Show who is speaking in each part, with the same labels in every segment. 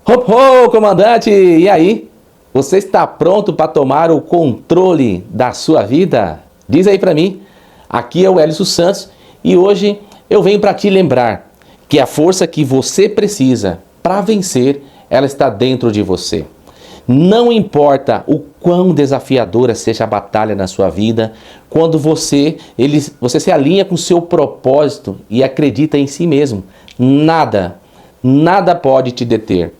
Speaker 1: Hop, ho, comandante! E aí? Você está pronto para tomar o controle da sua vida? Diz aí para mim. Aqui é o Hélio Santos e hoje eu venho para te lembrar que a força que você precisa para vencer, ela está dentro de você. Não importa o quão desafiadora seja a batalha na sua vida, quando você se alinha com o seu propósito e acredita em si mesmo, nada pode te deter.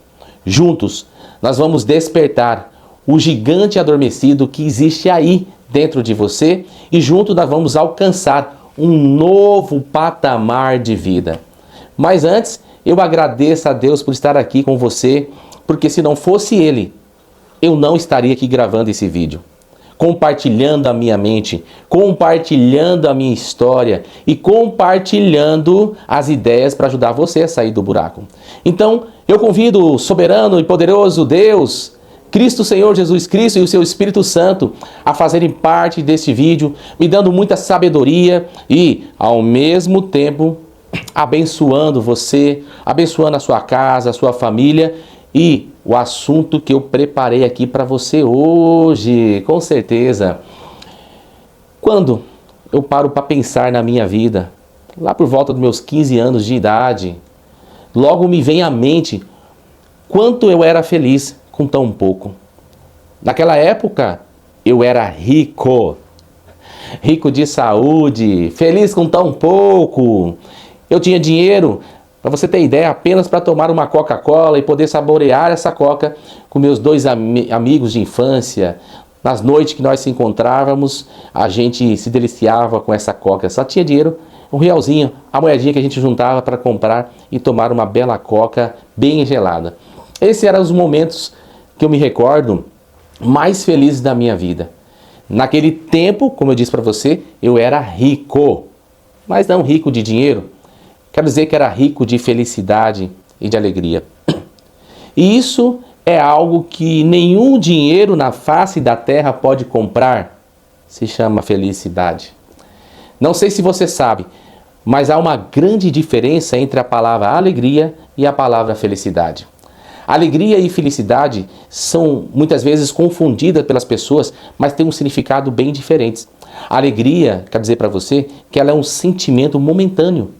Speaker 1: Juntos, nós vamos despertar o gigante adormecido que existe aí dentro de você e juntos nós vamos alcançar um novo patamar de vida. Mas antes, eu agradeço a Deus por estar aqui com você, porque se não fosse Ele, eu não estaria aqui gravando esse vídeo, compartilhando a minha mente, compartilhando a minha história e compartilhando as ideias para ajudar você a sair do buraco. Então, eu convido o soberano e poderoso Deus, Cristo Senhor Jesus Cristo e o seu Espírito Santo a fazerem parte deste vídeo, me dando muita sabedoria e, ao mesmo tempo, abençoando você, abençoando a sua casa, a sua família e o assunto que eu preparei aqui para você hoje, com certeza. Quando eu paro para pensar na minha vida, lá por volta dos meus 15 anos de idade, logo me vem à mente quanto eu era feliz com tão pouco. Naquela época, eu era rico de saúde, feliz com tão pouco. Eu tinha dinheiro, para você ter ideia, apenas para tomar uma Coca-Cola e poder saborear essa Coca com meus dois amigos de infância. Nas noites que nós se encontrávamos, a gente se deliciava com essa Coca. Só tinha dinheiro, um realzinho, a moedinha que a gente juntava para comprar e tomar uma bela Coca bem gelada. Esses eram os momentos que eu me recordo mais felizes da minha vida. Naquele tempo, como eu disse para você, eu era rico, mas não rico de dinheiro. Quero dizer que era rico de felicidade e de alegria. E isso é algo que nenhum dinheiro na face da terra pode comprar. Se chama felicidade. Não sei se você sabe, mas há uma grande diferença entre a palavra alegria e a palavra felicidade. Alegria e felicidade são muitas vezes confundidas pelas pessoas, mas têm um significado bem diferente. A alegria, quer dizer para você, que ela é um sentimento momentâneo.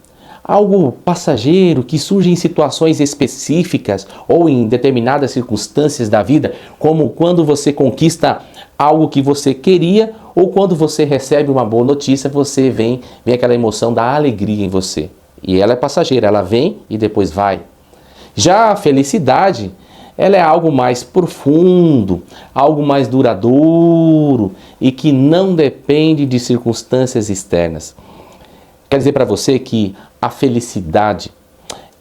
Speaker 1: Algo passageiro que surge em situações específicas ou em determinadas circunstâncias da vida, como quando você conquista algo que você queria ou quando você recebe uma boa notícia, você vem aquela emoção da alegria em você. E ela é passageira, ela vem e depois vai. Já a felicidade, ela é algo mais profundo, algo mais duradouro e que não depende de circunstâncias externas. Quer dizer para você que a felicidade,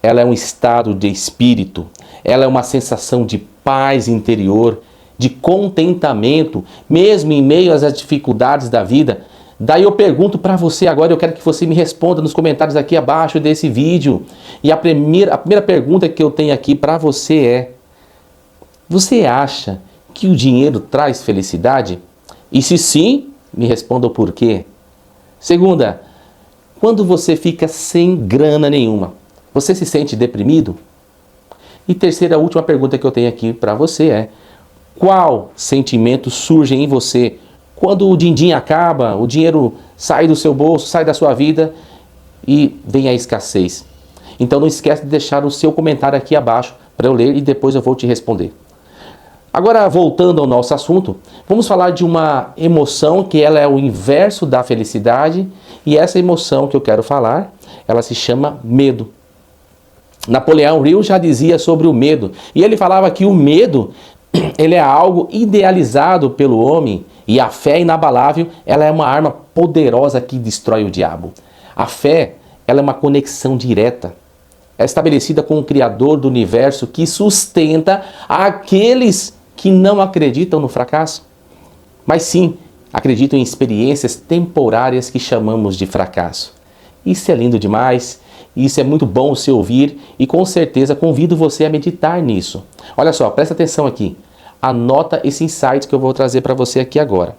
Speaker 1: ela é um estado de espírito, ela é uma sensação de paz interior, de contentamento, mesmo em meio às dificuldades da vida. Daí eu pergunto para você agora, eu quero que você me responda nos comentários aqui abaixo desse vídeo. E a primeira pergunta que eu tenho aqui para você é: você acha que o dinheiro traz felicidade? E se sim, me responda o porquê. Segunda, quando você fica sem grana nenhuma, você se sente deprimido? E terceira, última pergunta que eu tenho aqui para você é: qual sentimento surge em você quando o din-din acaba, o dinheiro sai do seu bolso, sai da sua vida e vem a escassez? Então não esquece de deixar o seu comentário aqui abaixo para eu ler e depois eu vou te responder. Agora, voltando ao nosso assunto, vamos falar de uma emoção que ela é o inverso da felicidade, e essa emoção que eu quero falar, ela se chama medo. Napoleão Hill já dizia sobre o medo, e ele falava que o medo, ele é algo idealizado pelo homem, e a fé inabalável, ela é uma arma poderosa que destrói o diabo. A fé, ela é uma conexão direta, é estabelecida com o Criador do universo que sustenta aqueles que não acreditam no fracasso, mas sim acreditam em experiências temporárias que chamamos de fracasso. Isso é lindo demais, isso é muito bom se ouvir e com certeza convido você a meditar nisso. Olha só, presta atenção aqui, anota esse insight que eu vou trazer para você aqui agora.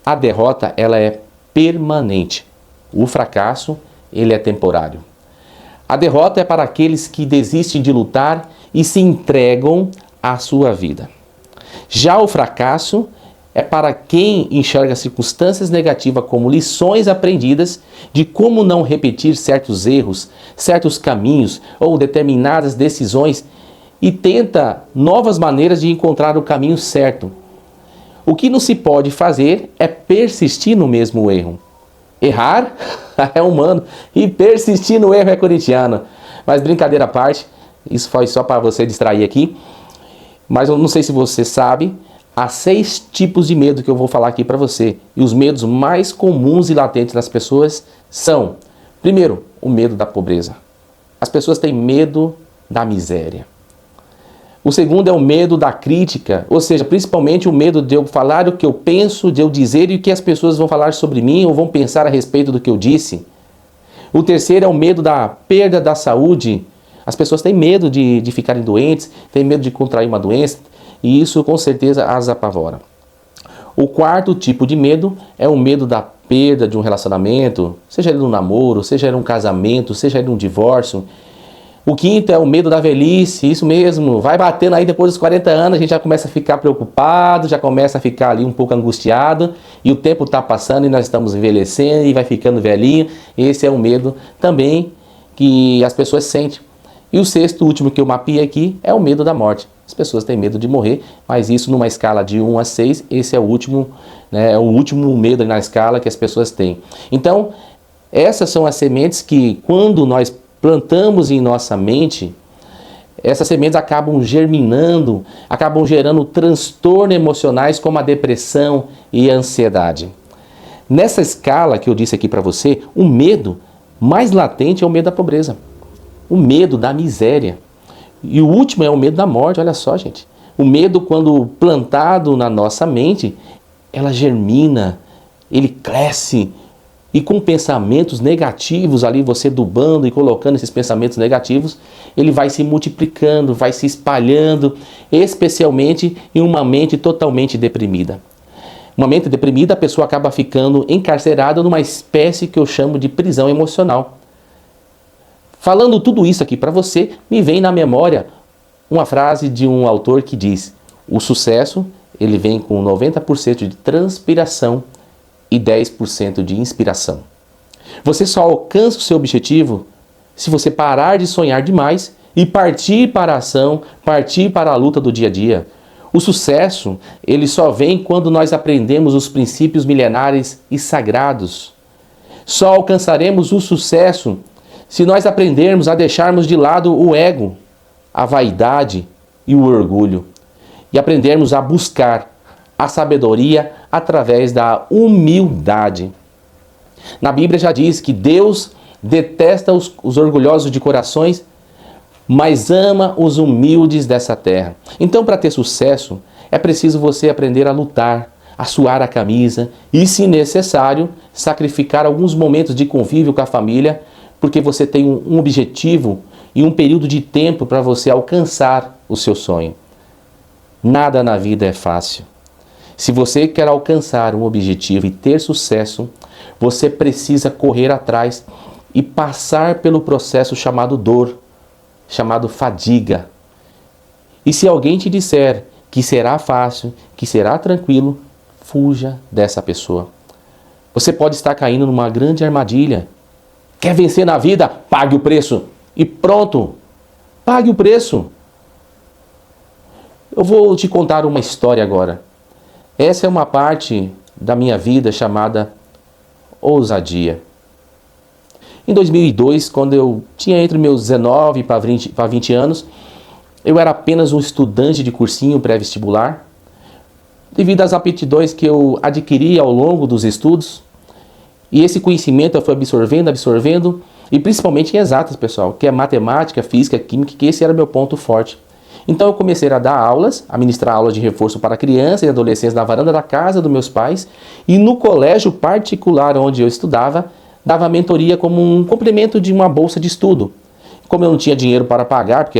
Speaker 1: A derrota, ela é permanente, o fracasso, ele é temporário. A derrota é para aqueles que desistem de lutar e se entregam à sua vida. Já o fracasso é para quem enxerga circunstâncias negativas como lições aprendidas de como não repetir certos erros, certos caminhos ou determinadas decisões e tenta novas maneiras de encontrar o caminho certo. O que não se pode fazer é persistir no mesmo erro. Errar é humano e persistir no erro é corintiano. Mas brincadeira à parte, isso foi só para você distrair aqui. Mas eu não sei se você sabe, há 6 tipos de medo que eu vou falar aqui para você. E os medos mais comuns e latentes das pessoas são: primeiro, o medo da pobreza. As pessoas têm medo da miséria. O segundo é o medo da crítica, ou seja, principalmente o medo de eu falar o que eu penso, de eu dizer e o que as pessoas vão falar sobre mim ou vão pensar a respeito do que eu disse. O terceiro é o medo da perda da saúde. As pessoas têm medo de ficarem doentes, têm medo de contrair uma doença e isso com certeza as apavora. O quarto tipo de medo é o medo da perda de um relacionamento, seja ele um namoro, seja ele um casamento, seja ele um divórcio. O quinto é o medo da velhice, isso mesmo, vai batendo aí depois dos 40 anos, a gente já começa a ficar preocupado, já começa a ficar ali um pouco angustiado, e o tempo está passando e nós estamos envelhecendo e vai ficando velhinho. Esse é um medo também que as pessoas sentem. E o sexto, último que eu mapeei aqui, é o medo da morte. As pessoas têm medo de morrer, mas isso numa escala de 1 a 6, esse é o último, né, é o último medo na escala que as pessoas têm. Então, essas são as sementes que quando nós plantamos em nossa mente, essas sementes acabam germinando, acabam gerando transtornos emocionais como a depressão e a ansiedade. Nessa escala que eu disse aqui para você, o medo mais latente é o medo da pobreza, o medo da miséria. E o último é o medo da morte, olha só, gente. O medo, quando plantado na nossa mente, ela germina, ele cresce. E com pensamentos negativos ali, você dubando e colocando esses pensamentos negativos, ele vai se multiplicando, vai se espalhando, especialmente em uma mente totalmente deprimida. Uma mente deprimida, a pessoa acaba ficando encarcerada numa espécie que eu chamo de prisão emocional. Falando tudo isso aqui para você, me vem na memória uma frase de um autor que diz: o sucesso, ele vem com 90% de transpiração e 10% de inspiração. Você só alcança o seu objetivo se você parar de sonhar demais e partir para a ação, partir para a luta do dia a dia. O sucesso, ele só vem quando nós aprendemos os princípios milenares e sagrados. Só alcançaremos o sucesso se nós aprendermos a deixarmos de lado o ego, a vaidade e o orgulho, e aprendermos a buscar a sabedoria através da humildade. Na Bíblia já diz que Deus detesta os orgulhosos de corações, mas ama os humildes dessa terra. Então, para ter sucesso, é preciso você aprender a lutar, a suar a camisa e, se necessário, sacrificar alguns momentos de convívio com a família, porque você tem um objetivo e um período de tempo para você alcançar o seu sonho. Nada na vida é fácil. Se você quer alcançar um objetivo e ter sucesso, você precisa correr atrás e passar pelo processo chamado dor, chamado fadiga. E se alguém te disser que será fácil, que será tranquilo, fuja dessa pessoa. Você pode estar caindo numa grande armadilha. Quer vencer na vida? Pague o preço. E pronto. Pague o preço. Eu vou te contar uma história agora. Essa é uma parte da minha vida chamada ousadia. Em 2002, quando eu tinha entre meus 19 para 20 anos, eu era apenas um estudante de cursinho pré-vestibular. Devido às aptidões que eu adquiri ao longo dos estudos, e esse conhecimento eu fui absorvendo, e principalmente em exatas, pessoal, que é matemática, física, química, que esse era o meu ponto forte. Então eu comecei a dar aulas, a ministrar aulas de reforço para crianças e adolescentes na varanda da casa dos meus pais, e no colégio particular onde eu estudava, dava mentoria como um complemento de uma bolsa de estudo. Como eu não tinha dinheiro para pagar, porque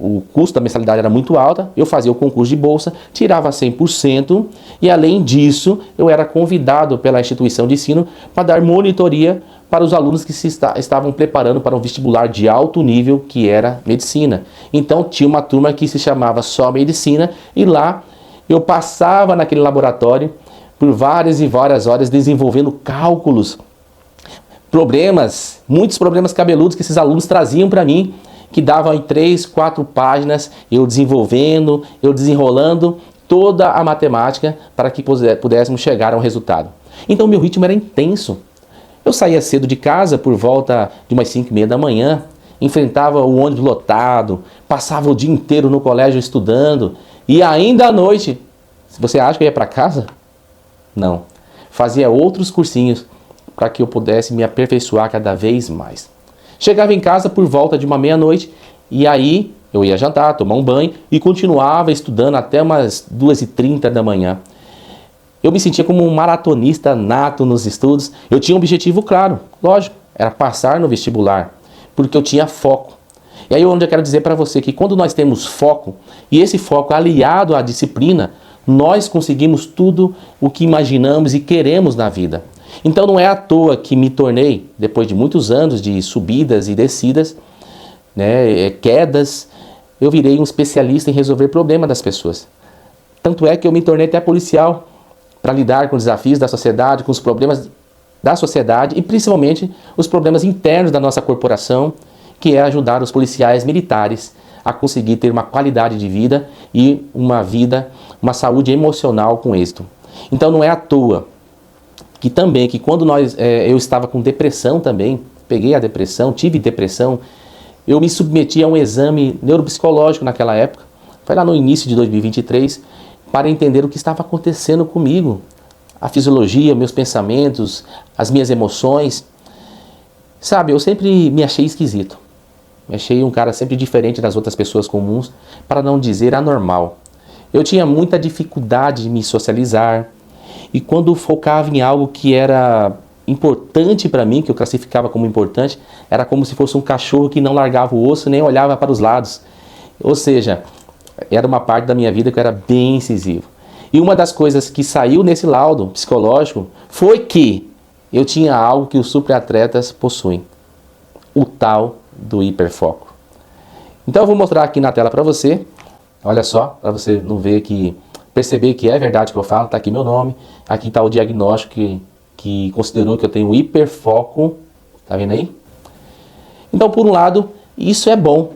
Speaker 1: o custo da mensalidade era muito alto, eu fazia o concurso de bolsa, tirava 100% e, além disso, eu era convidado pela instituição de ensino para dar monitoria para os alunos que estavam preparando para um vestibular de alto nível, que era medicina. Então, tinha uma turma que se chamava só medicina e lá eu passava naquele laboratório por várias e várias horas desenvolvendo cálculos, muitos problemas cabeludos que esses alunos traziam para mim, que davam em 3, 4 páginas, eu desenvolvendo, eu desenrolando toda a matemática para que pudéssemos chegar a um resultado. Então, meu ritmo era intenso. Eu saía cedo de casa por volta de umas 5h30 da manhã, enfrentava o ônibus lotado, passava o dia inteiro no colégio estudando e ainda à noite, você acha que eu ia para casa? Não. Fazia outros cursinhos para que eu pudesse me aperfeiçoar cada vez mais. Chegava em casa por volta de uma meia-noite e aí eu ia jantar, tomar um banho e continuava estudando até umas 2h30 da manhã. Eu me sentia como um maratonista nato nos estudos. Eu tinha um objetivo claro, lógico, era passar no vestibular, porque eu tinha foco. E aí onde eu quero dizer para você que quando nós temos foco, e esse foco aliado à disciplina, nós conseguimos tudo o que imaginamos e queremos na vida. Então não é à toa que me tornei, depois de muitos anos de subidas e descidas, quedas, eu virei um especialista em resolver problemas das pessoas. Tanto é que eu me tornei até policial, para lidar com os desafios da sociedade, com os problemas da sociedade e principalmente os problemas internos da nossa corporação, que é ajudar os policiais militares a conseguir ter uma qualidade de vida e uma saúde emocional com êxito. Então não é à toa que quando eu estava com depressão também, peguei a depressão, tive depressão, eu me submeti a um exame neuropsicológico naquela época, foi lá no início de 2023, para entender o que estava acontecendo comigo, a fisiologia, meus pensamentos, as minhas emoções. Sabe, eu sempre me achei esquisito, me achei um cara sempre diferente das outras pessoas comuns, para não dizer anormal. Eu tinha muita dificuldade de me socializar, e quando focava em algo que era importante para mim, que eu classificava como importante, era como se fosse um cachorro que não largava o osso nem olhava para os lados. Ou seja, era uma parte da minha vida que eu era bem incisivo. E uma das coisas que saiu nesse laudo psicológico foi que eu tinha algo que os superatletas possuem, o tal do hiperfoco. Então eu vou mostrar aqui na tela para você, olha só, para você não perceber que é verdade o que eu falo, tá aqui meu nome, aqui está o diagnóstico que considerou que eu tenho hiperfoco, tá vendo aí? Então, por um lado, isso é bom.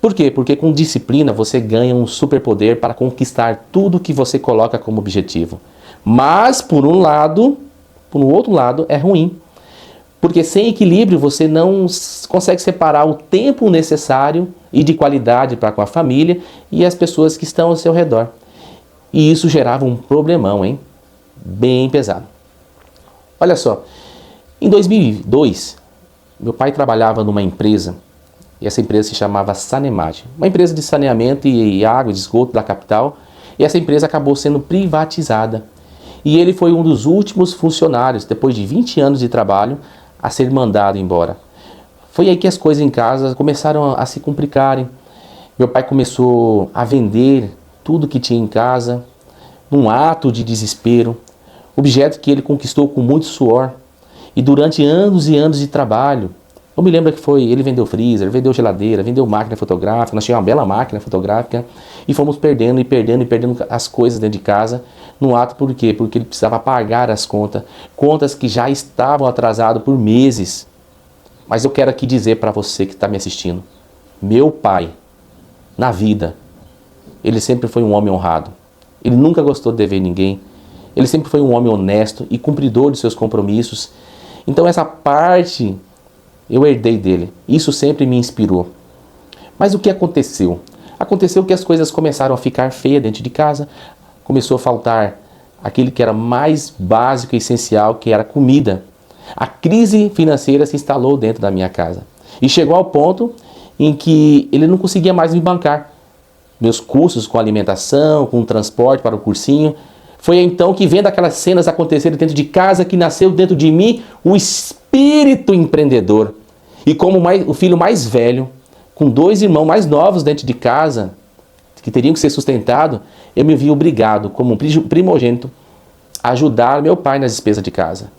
Speaker 1: Por quê? Porque com disciplina você ganha um superpoder para conquistar tudo que você coloca como objetivo. Mas, por um outro lado, é ruim. Porque sem equilíbrio você não consegue separar o tempo necessário e de qualidade para com a família e as pessoas que estão ao seu redor. E isso gerava um problemão, hein? Bem pesado. Olha só, em 2002, meu pai trabalhava numa empresa, e essa empresa se chamava Sanemag, uma empresa de saneamento e água e esgoto da capital, e essa empresa acabou sendo privatizada. E ele foi um dos últimos funcionários, depois de 20 anos de trabalho, a ser mandado embora. Foi aí que as coisas em casa começaram a se complicarem. Meu pai começou a vender tudo que tinha em casa, num ato de desespero, objeto que ele conquistou com muito suor. E durante anos e anos de trabalho, eu me lembro que ele vendeu freezer, vendeu geladeira, vendeu máquina fotográfica, nós tínhamos uma bela máquina fotográfica, e fomos perdendo as coisas dentro de casa, no ato por quê? Porque ele precisava pagar as contas que já estavam atrasadas por meses. Mas eu quero aqui dizer para você que está me assistindo, meu pai, na vida, ele sempre foi um homem honrado, ele nunca gostou de dever ninguém, ele sempre foi um homem honesto e cumpridor de seus compromissos. Então essa parte eu herdei dele, isso sempre me inspirou. Mas o que aconteceu? Aconteceu que as coisas começaram a ficar feias dentro de casa, começou a faltar aquele que era mais básico e essencial, que era comida. A crise financeira se instalou dentro da minha casa e chegou ao ponto em que ele não conseguia mais me bancar. Meus custos com alimentação, com transporte para o cursinho. Foi então que, vendo aquelas cenas acontecerem dentro de casa, que nasceu dentro de mim o espírito empreendedor. E como o filho mais velho, com 2 irmãos mais novos dentro de casa, que teriam que ser sustentados, eu me vi obrigado, como primogênito, a ajudar meu pai nas despesas de casa.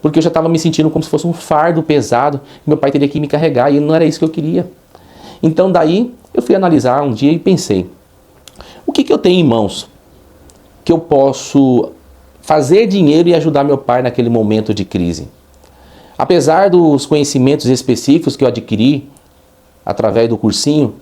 Speaker 1: Porque eu já estava me sentindo como se fosse um fardo pesado, que meu pai teria que me carregar, e não era isso que eu queria. Então daí, eu fui analisar um dia e pensei, o que eu tenho em mãos que eu posso fazer dinheiro e ajudar meu pai naquele momento de crise? Apesar dos conhecimentos específicos que eu adquiri através do cursinho,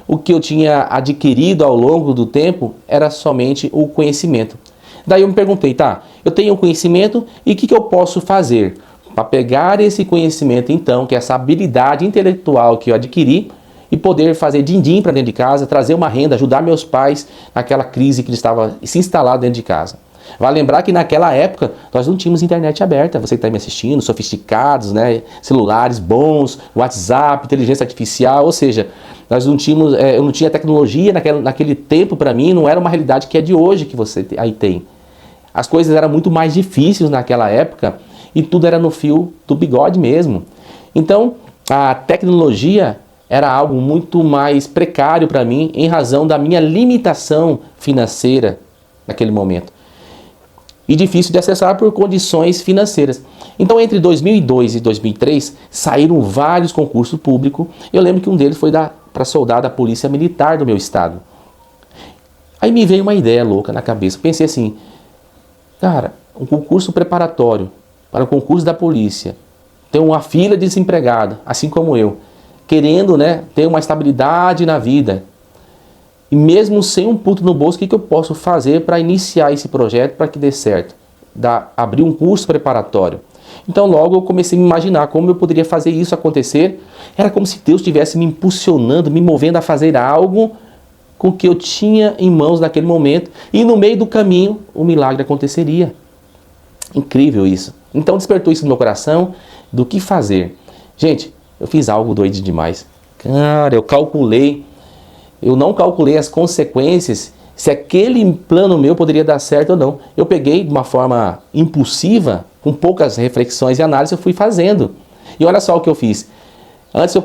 Speaker 1: o que eu tinha adquirido ao longo do tempo era somente o conhecimento. Daí eu me perguntei, tá, eu tenho o conhecimento e o que eu posso fazer para pegar esse conhecimento então, que é essa habilidade intelectual que eu adquiri, e poder fazer din-din para dentro de casa, trazer uma renda, ajudar meus pais naquela crise que eles estavam se instalando dentro de casa. Vale lembrar que naquela época nós não tínhamos internet aberta, você que está me assistindo, sofisticados, né, celulares bons, WhatsApp, inteligência artificial, ou seja, nós não tínhamos, eu não tinha tecnologia naquele tempo. Para mim não era uma realidade que é de hoje que você aí tem. As coisas eram muito mais difíceis naquela época e tudo era no fio do bigode mesmo. Então a tecnologia era algo muito mais precário para mim em razão da minha limitação financeira naquele momento. E difícil de acessar por condições financeiras. Então entre 2002 e 2003 saíram vários concursos públicos. Eu lembro que um deles foi para soldado da Polícia Militar do meu estado. Aí me veio uma ideia louca na cabeça. Pensei assim, cara, um concurso preparatório para o concurso da polícia. Tem uma fila de desempregada, assim como eu, querendo, né, ter uma estabilidade na vida. E mesmo sem um puto no bolso, o que eu posso fazer para iniciar esse projeto para que dê certo? Abrir um curso preparatório. Então logo eu comecei a me imaginar como eu poderia fazer isso acontecer. Era como se Deus estivesse me impulsionando, me movendo a fazer algo com o que eu tinha em mãos naquele momento. E no meio do caminho, o milagre aconteceria. Incrível isso. Então despertou isso no meu coração, do que fazer. Gente, eu fiz algo doido demais. Cara, eu não calculei as consequências, se aquele plano meu poderia dar certo ou não. Eu peguei de uma forma impulsiva, com poucas reflexões e análises, eu fui fazendo. E olha só o que eu fiz. Antes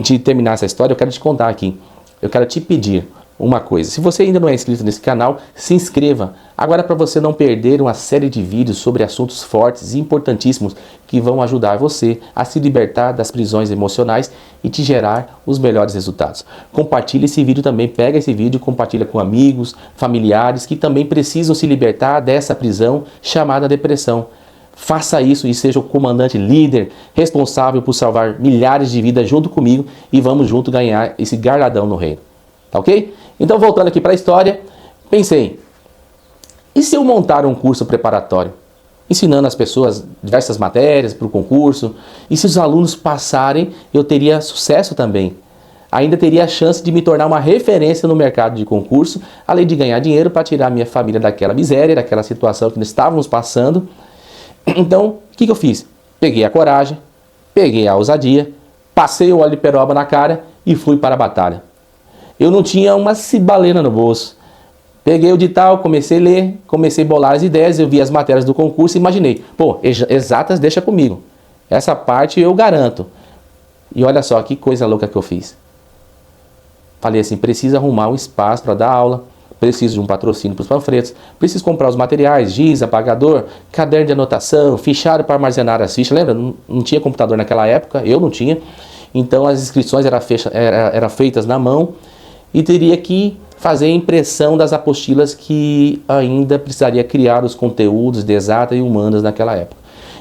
Speaker 1: de terminar essa história, eu quero te contar aqui. Eu quero te pedir uma coisa. Se você ainda não é inscrito nesse canal, se inscreva. Agora, para você não perder uma série de vídeos sobre assuntos fortes e importantíssimos que vão ajudar você a se libertar das prisões emocionais e te gerar os melhores resultados. Compartilhe esse vídeo também, pega esse vídeo e compartilha com amigos, familiares que também precisam se libertar dessa prisão chamada depressão. Faça isso e seja o comandante líder responsável por salvar milhares de vidas junto comigo e vamos junto ganhar esse galardão no reino. Tá ok? Então, voltando aqui para a história, pensei, e se eu montar um curso preparatório, ensinando as pessoas diversas matérias para o concurso, e se os alunos passarem, eu teria sucesso também. Ainda teria a chance de me tornar uma referência no mercado de concurso, além de ganhar dinheiro para tirar minha família daquela miséria, daquela situação que nós estávamos passando. Então, o que eu fiz? Peguei a coragem, peguei a ousadia, passei o óleo de peroba na cara e fui para a batalha. Eu não tinha uma cibalena no bolso. Peguei o edital, comecei a ler, comecei a bolar as ideias, eu vi as matérias do concurso e imaginei, pô, exatas deixa comigo. Essa parte eu garanto. E olha só que coisa louca que eu fiz. Falei assim, preciso arrumar um espaço para dar aula, preciso de um patrocínio para os panfletos, preciso comprar os materiais, giz, apagador, caderno de anotação, fichário para armazenar as fichas. Lembra? Não tinha computador naquela época, eu não tinha. Então as inscrições eram feitas na mão. E teria que fazer a impressão das apostilas que ainda precisaria criar os conteúdos de exatas e humanas naquela época.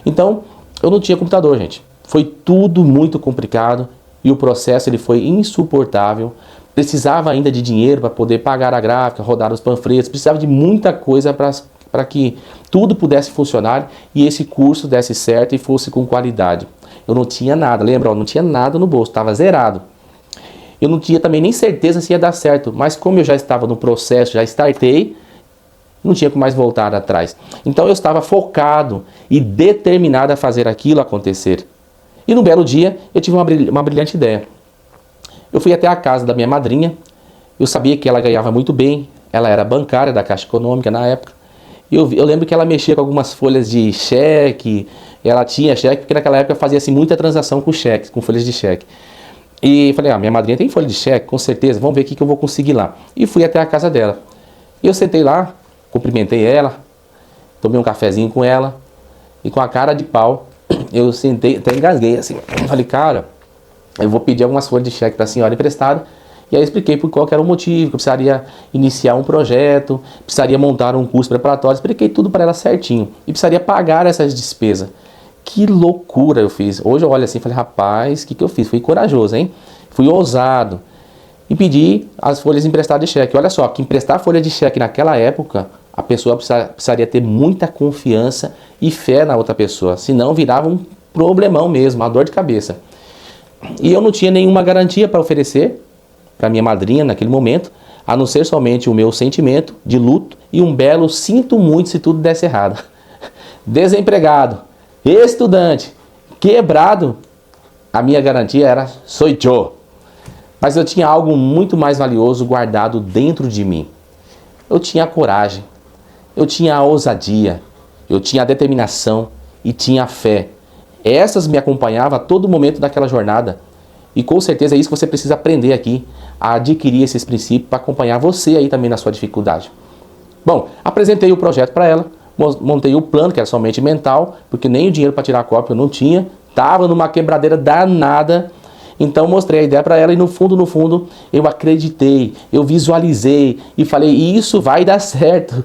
Speaker 1: Então, eu não tinha computador, gente. Foi tudo muito complicado e o processo ele foi insuportável. Precisava ainda de dinheiro para poder pagar a gráfica, rodar os panfletos, precisava de muita coisa para que tudo pudesse funcionar e esse curso desse certo e fosse com qualidade. Eu não tinha nada, lembra? Eu não tinha nada no bolso, estava zerado. Eu não tinha também nem certeza se ia dar certo, mas como eu já estava no processo, já startei, não tinha como mais voltar atrás. Então eu estava focado e determinado a fazer aquilo acontecer. E num belo dia eu tive uma brilhante ideia. Eu fui até a casa da minha madrinha, eu sabia que ela ganhava muito bem, ela era bancária da Caixa Econômica na época. Eu lembro que ela mexia com algumas folhas de cheque, ela tinha cheque, porque naquela época fazia-se muita transação com cheques, com folhas de cheque. E falei, minha madrinha tem folha de cheque, com certeza, vamos ver o que eu vou conseguir lá. E fui até a casa dela. E eu sentei lá, cumprimentei ela, tomei um cafezinho com ela, e com a cara de pau, eu sentei, até engasguei assim. Falei, cara, eu vou pedir algumas folhas de cheque para a senhora emprestada. E aí eu expliquei por qual que era o motivo, que eu precisaria iniciar um projeto, precisaria montar um curso preparatório, expliquei tudo para ela certinho. E precisaria pagar essas despesas. Que loucura eu fiz. Hoje eu olho assim e falei, rapaz, o que eu fiz? Fui corajoso, hein? Fui ousado. E pedi as folhas emprestadas de cheque. Olha só, que emprestar folha de cheque naquela época, a pessoa precisaria ter muita confiança e fé na outra pessoa. Senão virava um problemão mesmo, uma dor de cabeça. E eu não tinha nenhuma garantia para oferecer para minha madrinha naquele momento, a não ser somente o meu sentimento de luto e um belo sinto muito se tudo desse errado. Desempregado, estudante, quebrado, a minha garantia era sou eu. Mas eu tinha algo muito mais valioso guardado dentro de mim. Eu tinha a coragem, eu tinha a ousadia, eu tinha a determinação e tinha a fé. Essas me acompanhavam a todo momento daquela jornada. E com certeza é isso que você precisa aprender aqui, a adquirir esses princípios para acompanhar você aí também na sua dificuldade. Bom, apresentei o projeto para ela, montei o plano, que era somente mental, porque nem o dinheiro para tirar a cópia eu não tinha, estava numa quebradeira danada. Então mostrei a ideia para ela e no fundo, eu acreditei, eu visualizei e falei, isso vai dar certo.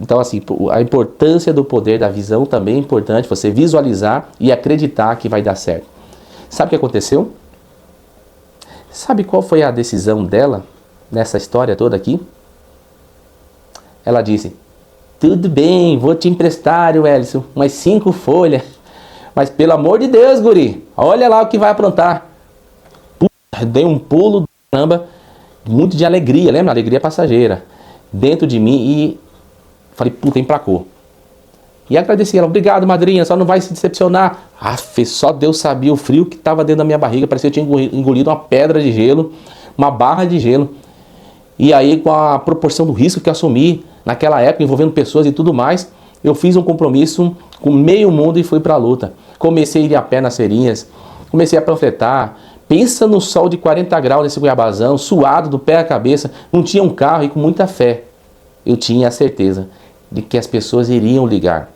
Speaker 1: Então assim, a importância do poder da visão também é importante, você visualizar e acreditar que vai dar certo. Sabe o que aconteceu? Sabe qual foi a decisão dela nessa história toda aqui? Ela disse, tudo bem, vou te emprestar, Wellington, umas 5 folhas. Mas pelo amor de Deus, guri, olha lá o que vai aprontar. Dei um pulo do caramba, muito de alegria, lembra? Alegria passageira, dentro de mim e falei, puta, emplacou. E agradeci ela, obrigado madrinha, só não vai se decepcionar. Só Deus sabia o frio que estava dentro da minha barriga, parecia que eu tinha engolido uma pedra de gelo, uma barra de gelo. E aí com a proporção do risco que eu assumi naquela época, envolvendo pessoas e tudo mais, eu fiz um compromisso com meio mundo e fui para a luta. Comecei a ir a pé nas feirinhas, comecei a panfletar. Pensa no sol de 40 graus nesse Goiabazão, suado do pé à cabeça, não tinha um carro e com muita fé. Eu tinha a certeza de que as pessoas iriam ligar.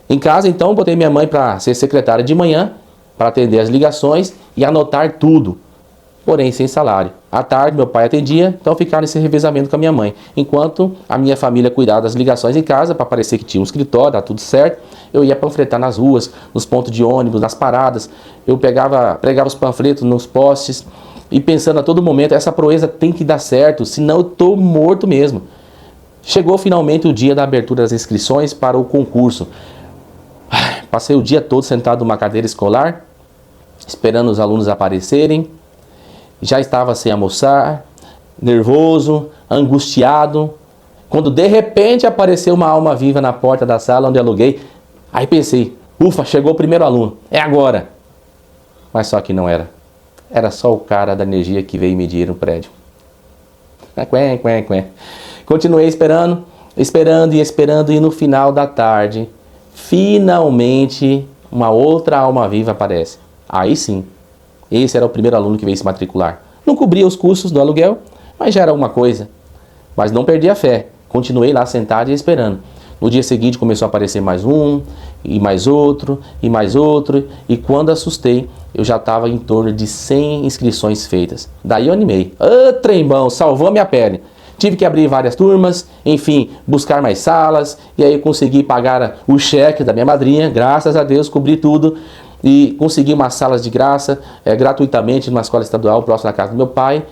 Speaker 1: Em casa, então, botei minha mãe para ser secretária de manhã, para atender as ligações e anotar tudo, porém sem salário. À tarde, meu pai atendia, então ficava nesse revezamento com a minha mãe. Enquanto a minha família cuidava das ligações em casa, para parecer que tinha um escritório, dá tudo certo, eu ia panfletar nas ruas, nos pontos de ônibus, nas paradas. Eu pregava os panfletos nos postes e pensando a todo momento, essa proeza tem que dar certo, senão eu estou morto mesmo. Chegou finalmente o dia da abertura das inscrições para o concurso. Passei o dia todo sentado numa cadeira escolar, esperando os alunos aparecerem. Já estava sem almoçar, nervoso, angustiado, quando de repente apareceu uma alma viva na porta da sala onde aluguei. Aí pensei, ufa, chegou o primeiro aluno, é agora. Mas só que não era. Era só o cara da energia que veio medir no prédio. Continuei esperando e no final da tarde, finalmente uma outra alma viva aparece. Aí sim. Esse era o primeiro aluno que veio se matricular. Não cobria os custos do aluguel, mas já era alguma coisa. Mas não perdi a fé. Continuei lá sentado e esperando. No dia seguinte começou a aparecer mais um, e mais outro, e mais outro. E quando assustei, eu já estava em torno de 100 inscrições feitas. Daí eu animei. Trembão, salvou a minha pele. Tive que abrir várias turmas, enfim, buscar mais salas. E aí consegui pagar o cheque da minha madrinha. Graças a Deus, cobri tudo. E consegui umas salas de graça, gratuitamente, numa escola estadual, próximo da casa do meu pai.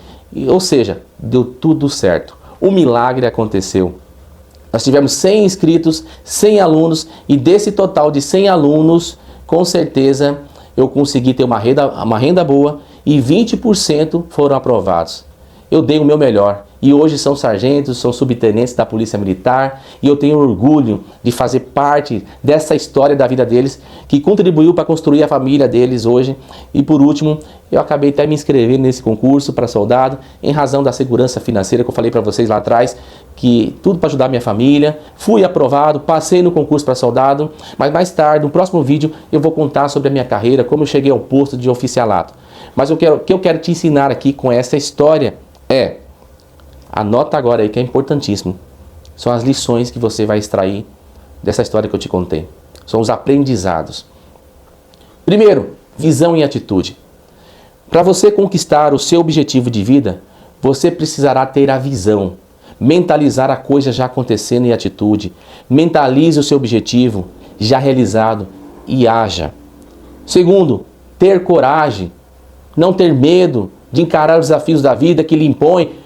Speaker 1: Ou seja, deu tudo certo. O milagre aconteceu. Nós tivemos 100 inscritos, 100 alunos, e desse total de 100 alunos, com certeza, eu consegui ter uma renda boa e 20% foram aprovados. Eu dei o meu melhor. E hoje são sargentos, são subtenentes da Polícia Militar e eu tenho orgulho de fazer parte dessa história da vida deles que contribuiu para construir a família deles hoje. E por último, eu acabei até me inscrevendo nesse concurso para soldado em razão da segurança financeira que eu falei para vocês lá atrás, que tudo para ajudar minha família. Fui aprovado, passei no concurso para soldado, mas mais tarde, no próximo vídeo, eu vou contar sobre a minha carreira, como eu cheguei ao posto de oficialato. Mas o que eu quero te ensinar aqui com essa história anota agora aí que é importantíssimo. São as lições que você vai extrair dessa história que eu te contei. São os aprendizados. Primeiro, visão e atitude. Para você conquistar o seu objetivo de vida, você precisará ter a visão. Mentalizar a coisa já acontecendo em atitude. Mentalize o seu objetivo já realizado e haja. Segundo, ter coragem. Não ter medo de encarar os desafios da vida que lhe impõe.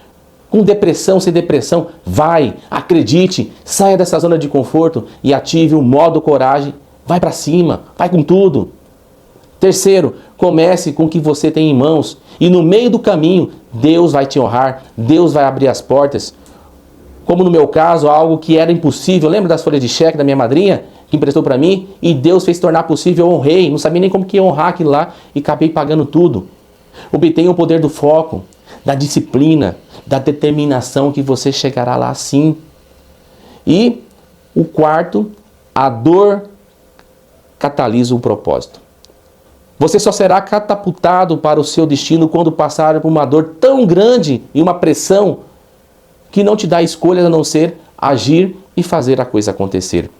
Speaker 1: Com depressão, sem depressão, vai, acredite, saia dessa zona de conforto e ative o modo coragem. Vai para cima, vai com tudo. Terceiro, comece com o que você tem em mãos e no meio do caminho, Deus vai te honrar, Deus vai abrir as portas. Como no meu caso, algo que era impossível, lembra das folhas de cheque da minha madrinha, que emprestou para mim? E Deus fez tornar possível, eu honrei, não sabia nem como que ia honrar aquilo lá e acabei pagando tudo. Obtenha o poder do foco, da disciplina, da determinação que você chegará lá sim. E o quarto, a dor catalisa o propósito. Você só será catapultado para o seu destino quando passar por uma dor tão grande e uma pressão que não te dá escolha a não ser agir e fazer a coisa acontecer.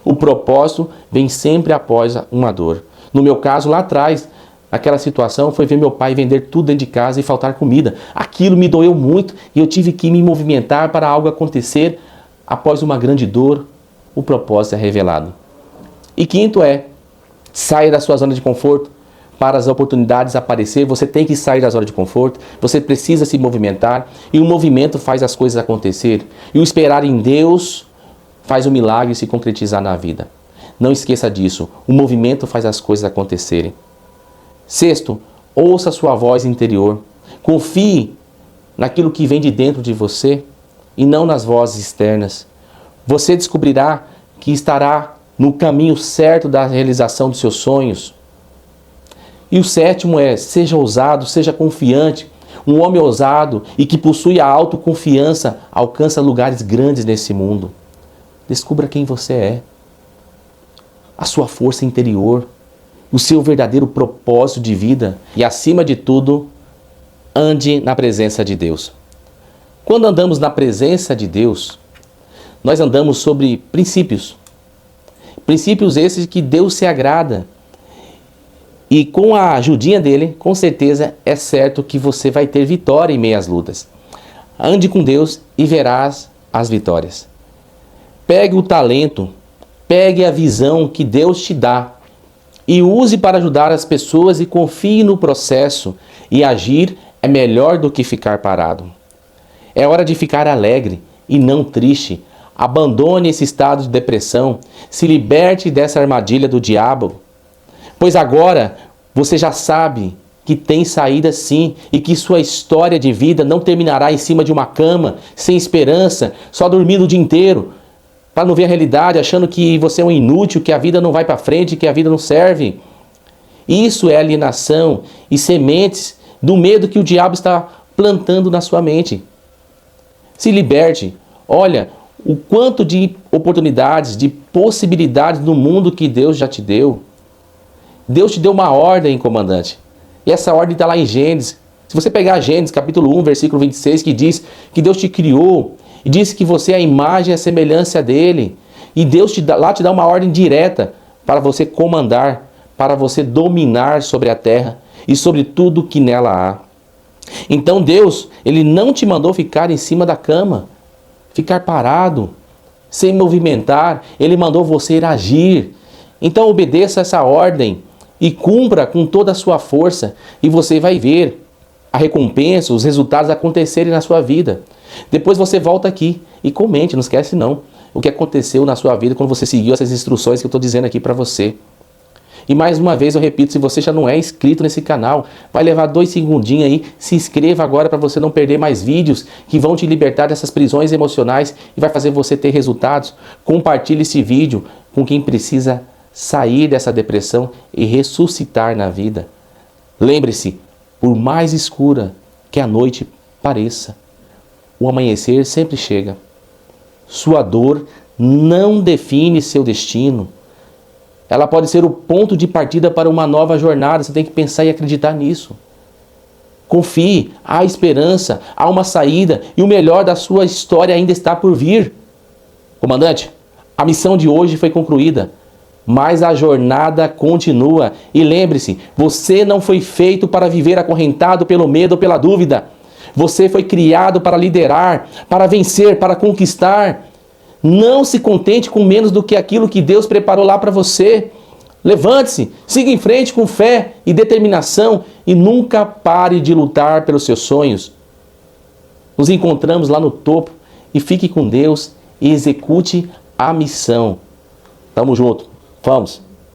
Speaker 1: O propósito vem sempre após uma dor. No meu caso, lá atrás, aquela situação foi ver meu pai vender tudo dentro de casa e faltar comida. Aquilo me doeu muito e eu tive que me movimentar para algo acontecer. Após uma grande dor, o propósito é revelado. E quinto saia da sua zona de conforto. Para as oportunidades aparecer, você tem que sair da zona de conforto, você precisa se movimentar e o movimento faz as coisas acontecer. E o esperar em Deus faz o milagre se concretizar na vida. Não esqueça disso, o movimento faz as coisas acontecerem. Sexto, ouça a sua voz interior. Confie naquilo que vem de dentro de você e não nas vozes externas. Você descobrirá que estará no caminho certo da realização dos seus sonhos. E o sétimo seja ousado, seja confiante. Um homem ousado e que possui a autoconfiança alcança lugares grandes nesse mundo. Descubra quem você é, a sua força interior, o seu verdadeiro propósito de vida e, acima de tudo, ande na presença de Deus. Quando andamos na presença de Deus, nós andamos sobre princípios. Princípios esses que Deus se agrada. E com a ajudinha dele, com certeza é certo que você vai ter vitória em meio às lutas. Ande com Deus e verás as vitórias. Pegue o talento, pegue a visão que Deus te dá e use para ajudar as pessoas e confie no processo. E agir é melhor do que ficar parado. É hora de ficar alegre e não triste. Abandone esse estado de depressão. Se liberte dessa armadilha do diabo. Pois agora você já sabe que tem saída sim e que sua história de vida não terminará em cima de uma cama, sem esperança, só dormindo o dia inteiro, para não ver a realidade, achando que você é um inútil, que a vida não vai para frente, que a vida não serve. Isso é alienação e sementes do medo que o diabo está plantando na sua mente. Se liberte. Olha o quanto de oportunidades, de possibilidades no mundo que Deus já te deu. Deus te deu uma ordem, comandante. E essa ordem está lá em Gênesis. Se você pegar Gênesis, capítulo 1, versículo 26, que diz que Deus te criou e disse que você é a imagem e a semelhança dele. E Deus te dá uma ordem direta para você comandar, para você dominar sobre a terra e sobre tudo que nela há. Então Deus, Ele não te mandou ficar em cima da cama, ficar parado, sem movimentar. Ele mandou você ir agir. Então obedeça essa ordem e cumpra com toda a sua força e você vai ver a recompensa, os resultados acontecerem na sua vida. Depois você volta aqui e comente, não esquece não, o que aconteceu na sua vida quando você seguiu essas instruções que eu estou dizendo aqui para você. E mais uma vez eu repito, se você já não é inscrito nesse canal, vai levar 2 segundinhos aí, se inscreva agora para você não perder mais vídeos que vão te libertar dessas prisões emocionais e vai fazer você ter resultados. Compartilhe esse vídeo com quem precisa sair dessa depressão e ressuscitar na vida. Lembre-se, por mais escura que a noite pareça, o amanhecer sempre chega. Sua dor não define seu destino. Ela pode ser o ponto de partida para uma nova jornada. Você tem que pensar e acreditar nisso. Confie, há esperança, há uma saída e o melhor da sua história ainda está por vir. Comandante, a missão de hoje foi concluída, mas a jornada continua. E lembre-se, você não foi feito para viver acorrentado pelo medo ou pela dúvida. Você foi criado para liderar, para vencer, para conquistar. Não se contente com menos do que aquilo que Deus preparou lá para você. Levante-se, siga em frente com fé e determinação e nunca pare de lutar pelos seus sonhos. Nos encontramos lá no topo e fique com Deus e execute a missão. Tamo junto. Vamos!